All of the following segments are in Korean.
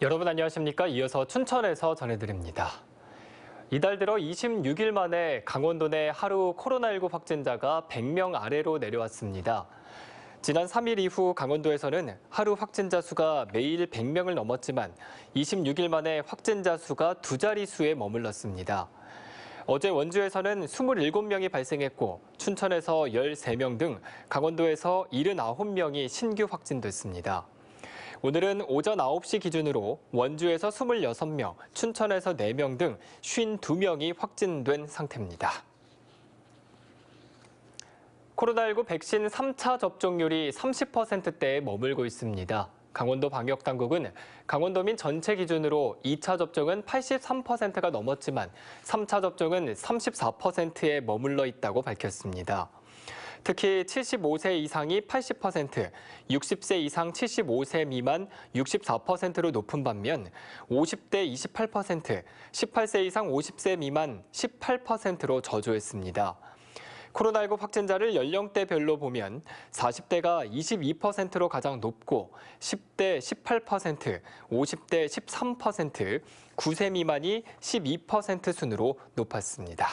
여러분 안녕하십니까? 이어서 춘천에서 전해드립니다. 이달 들어 26일 만에 강원도 내 하루 코로나19 확진자가 100명 아래로 내려왔습니다. 지난 3일 이후 강원도에서는 하루 확진자 수가 매일 100명을 넘었지만 26일 만에 확진자 수가 두 자릿수에 머물렀습니다. 어제 원주에서는 27명이 발생했고 춘천에서 13명 등 강원도에서 79명이 신규 확진됐습니다. 오늘은 오전 9시 기준으로 원주에서 26명, 춘천에서 4명 등 52명이 확진된 상태입니다. 코로나19 백신 3차 접종률이 30%대에 머물고 있습니다. 강원도 방역당국은 강원도민 전체 기준으로 2차 접종은 83%가 넘었지만 3차 접종은 34%에 머물러 있다고 밝혔습니다. 특히 75세 이상이 80%, 60세 이상 75세 미만 64%로 높은 반면 50대 28%, 18세 이상 50세 미만 18%로 저조했습니다. 코로나19 확진자를 연령대별로 보면 40대가 22%로 가장 높고 10대 18%, 50대 13%, 9세 미만이 12% 순으로 높았습니다.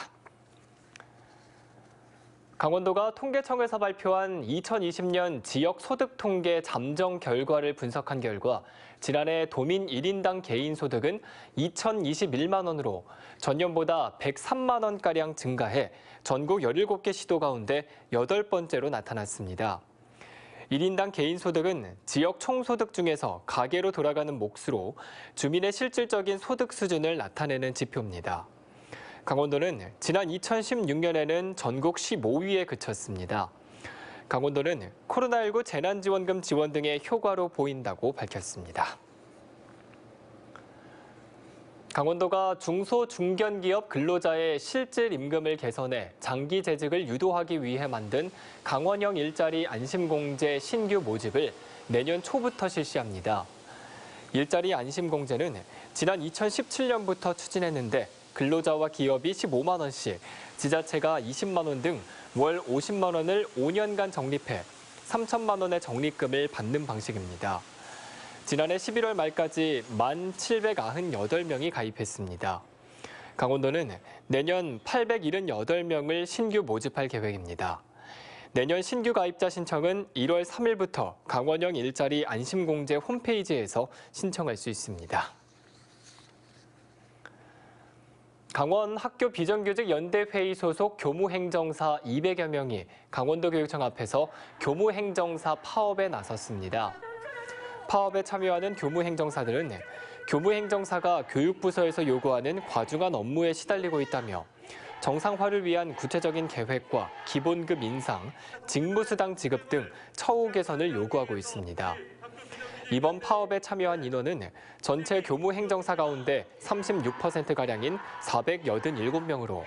강원도가 통계청에서 발표한 2020년 지역 소득 통계 잠정 결과를 분석한 결과 지난해 도민 1인당 개인 소득은 2,021만 원으로 전년보다 103만 원가량 증가해 전국 17개 시도 가운데 8번째로 나타났습니다. 1인당 개인 소득은 지역 총소득 중에서 가계로 돌아가는 몫으로 주민의 실질적인 소득 수준을 나타내는 지표입니다. 강원도는 지난 2016년에는 전국 15위에 그쳤습니다. 강원도는 코로나19 재난지원금 지원 등의 효과로 보인다고 밝혔습니다. 강원도가 중소 중견기업 근로자의 실질 임금을 개선해 장기 재직을 유도하기 위해 만든 강원형 일자리 안심공제 신규 모집을 내년 초부터 실시합니다. 일자리 안심공제는 지난 2017년부터 추진했는데 근로자와 기업이 15만 원씩, 지자체가 20만 원 등 월 50만 원을 5년간 적립해 3천만 원의 적립금을 받는 방식입니다. 지난해 11월 말까지 1,798명이 가입했습니다. 강원도는 내년 878명을 신규 모집할 계획입니다. 내년 신규 가입자 신청은 1월 3일부터 강원형 일자리 안심공제 홈페이지에서 신청할 수 있습니다. 강원 학교 비정규직 연대회의 소속 교무행정사 200여 명이 강원도교육청 앞에서 교무행정사 파업에 나섰습니다. 파업에 참여하는 교무행정사들은 교무행정사가 교육부서에서 요구하는 과중한 업무에 시달리고 있다며 정상화를 위한 구체적인 계획과 기본급 인상, 직무수당 지급 등 처우 개선을 요구하고 있습니다. 이번 파업에 참여한 인원은 전체 교무행정사 가운데 36%가량인 487명으로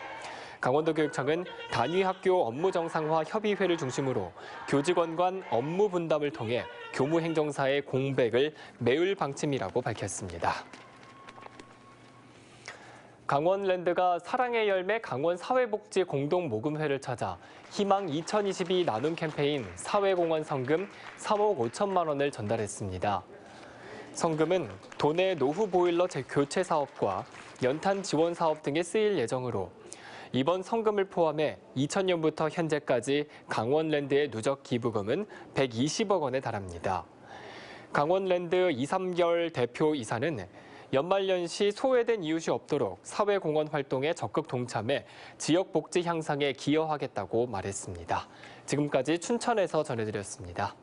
강원도교육청은 단위학교 업무 정상화 협의회를 중심으로 교직원 간 업무 분담을 통해 교무행정사의 공백을 메울 방침이라고 밝혔습니다. 강원랜드가 사랑의 열매 강원사회복지 공동모금회를 찾아 희망 2022 나눔 캠페인 사회공헌 성금 3억 5천만 원을 전달했습니다. 성금은 도내 노후 보일러 교체 사업과 연탄 지원 사업 등에 쓰일 예정으로 이번 성금을 포함해 2000년부터 현재까지 강원랜드의 누적 기부금은 120억 원에 달합니다. 강원랜드 이삼결 대표 이사는 연말연시 소외된 이웃이 없도록 사회공헌 활동에 적극 동참해 지역 복지 향상에 기여하겠다고 말했습니다. 지금까지 춘천에서 전해드렸습니다.